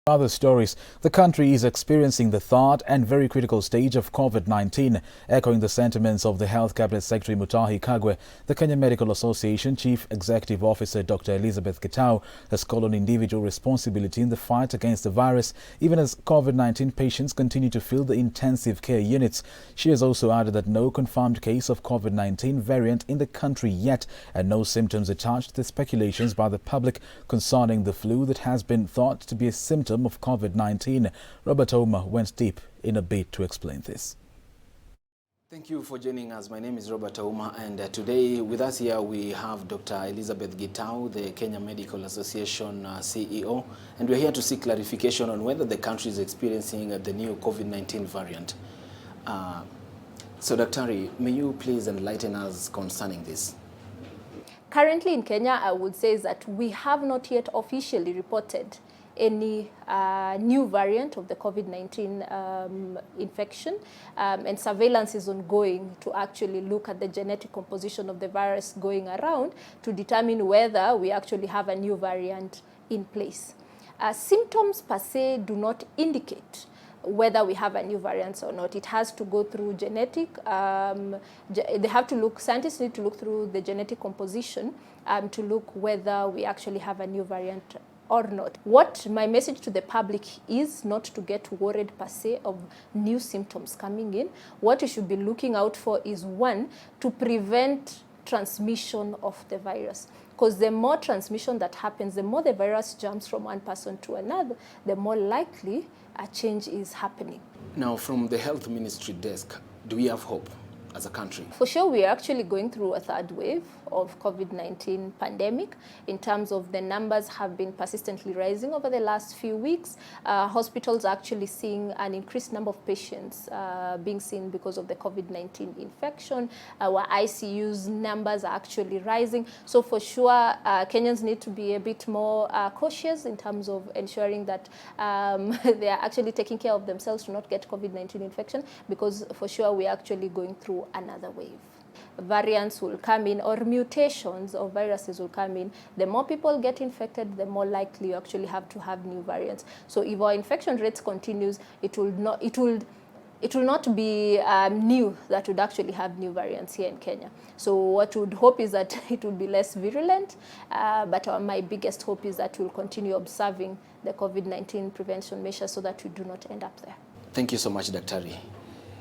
Other stories, the country is experiencing the third and very critical stage of COVID-19. Echoing the sentiments of the Health Cabinet Secretary Mutahi Kagwe, the Kenya Medical Association Chief Executive Officer Dr. Elizabeth Gitau has called on individual responsibility in the fight against the virus, even as COVID-19 patients continue to fill the intensive care units. She has also added that no confirmed case of COVID-19 variant in the country yet, and no symptoms attached to the speculations by the public concerning the flu that has been thought to be a symptom of COVID-19. Robert Oma went deep in a bid to explain this. Thank you for joining us. My name is Robert Oma, and today with us here we have Dr. Elizabeth Gitau, the Kenya Medical Association CEO, and we're here to seek clarification on whether the country is experiencing the new COVID-19 variant. So, Dr. may you please enlighten us concerning this? Currently in Kenya, I would say that we have not yet officially reported any new variant of the COVID-19 infection, and surveillance is ongoing to actually look at the genetic composition of the virus going around to determine whether we actually have a new variant in place. Symptoms per se do not indicate whether we have a new variant or not. It has to go through genetic, they have to look, scientists need to look through the genetic composition to look whether we actually have a new variant or not. What my message to the public is not to get worried per se of new symptoms coming in. What you should be looking out for is, one, to prevent transmission of the virus. Because the more transmission that happens, the more the virus jumps from one person to another, the more likely a change is happening. Now, from the Health Ministry desk, do we have hope as a country? For sure, we are actually going through a third wave of COVID-19 pandemic. In terms of the numbers have been persistently rising over the last few weeks. Hospitals are actually seeing an increased number of patients being seen because of the COVID-19 infection. Our ICU's numbers are actually rising. So for sure, Kenyans need to be a bit more cautious in terms of ensuring that they are actually taking care of themselves to not get COVID-19 infection, because for sure we are actually going through another wave. Variants will come in, or mutations of viruses will come in. The more people get infected, the more likely you actually have to have new variants. So if our infection rates continues, it will not be new that would actually have new variants here in Kenya. So what we would hope is that it will be less virulent, but my biggest hope is that we'll continue observing the COVID-19 prevention measures so that we do not end up there. Thank you so much, Dr.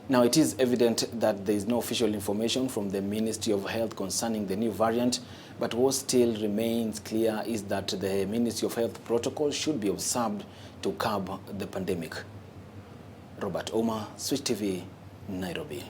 Now, it is evident that there is no official information from the Ministry of Health concerning the new variant, but what still remains clear is that the Ministry of Health protocol should be observed to curb the pandemic. Robert Oma, Switch TV, Nairobi.